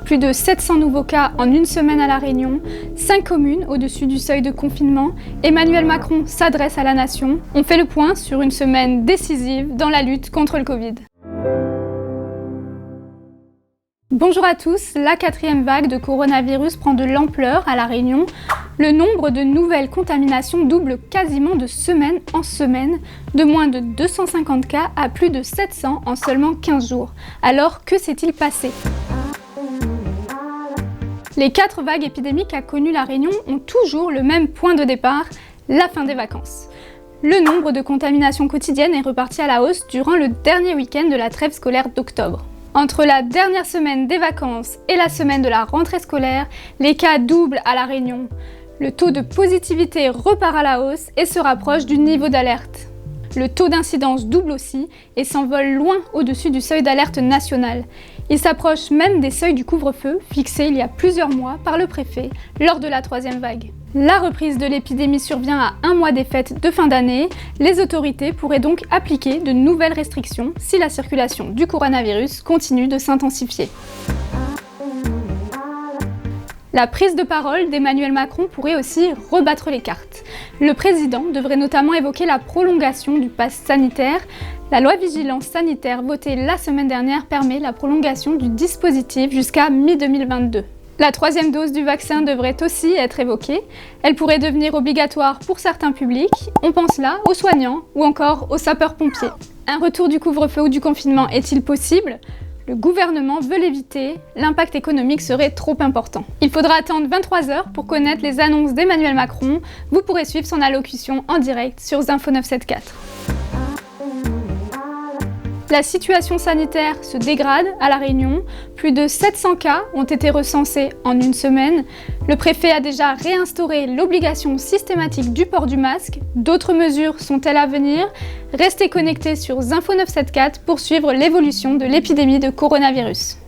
Plus de 700 nouveaux cas en une semaine à La Réunion, 5 communes au-dessus du seuil de confinement. Emmanuel Macron s'adresse à la nation. On fait le point sur une semaine décisive dans la lutte contre le Covid. Bonjour à tous, la 4e vague de coronavirus prend de l'ampleur à La Réunion. Le nombre de nouvelles contaminations double quasiment de semaine en semaine, de moins de 250 cas à plus de 700 en seulement 15 jours. Alors, que s'est-il passé ? Les 4 vagues épidémiques qu'a connues La Réunion ont toujours le même point de départ, la fin des vacances. Le nombre de contaminations quotidiennes est reparti à la hausse durant le dernier week-end de la trêve scolaire d'octobre. Entre la dernière semaine des vacances et la semaine de la rentrée scolaire, les cas doublent à La Réunion. Le taux de positivité repart à la hausse et se rapproche du niveau d'alerte. Le taux d'incidence double aussi et s'envole loin au-dessus du seuil d'alerte national. Il s'approche même des seuils du couvre-feu fixés il y a plusieurs mois par le préfet lors de la 3e vague. La reprise de l'épidémie survient à un mois des fêtes de fin d'année. Les autorités pourraient donc appliquer de nouvelles restrictions si la circulation du coronavirus continue de s'intensifier. La prise de parole d'Emmanuel Macron pourrait aussi rebattre les cartes. Le président devrait notamment évoquer la prolongation du pass sanitaire. La loi vigilance sanitaire votée la semaine dernière permet la prolongation du dispositif jusqu'à mi-2022. La 3e dose du vaccin devrait aussi être évoquée. Elle pourrait devenir obligatoire pour certains publics. On pense là aux soignants ou encore aux sapeurs-pompiers. Un retour du couvre-feu ou du confinement est-il possible ? Le gouvernement veut l'éviter, l'impact économique serait trop important. Il faudra attendre 23 h pour connaître les annonces d'Emmanuel Macron. Vous pourrez suivre son allocution en direct sur Zinfo 974. La situation sanitaire se dégrade à La Réunion. Plus de 700 cas ont été recensés en une semaine. Le préfet a déjà réinstauré l'obligation systématique du port du masque. D'autres mesures sont-elles à venir ? Restez connectés sur Zinfo 974 pour suivre l'évolution de l'épidémie de coronavirus.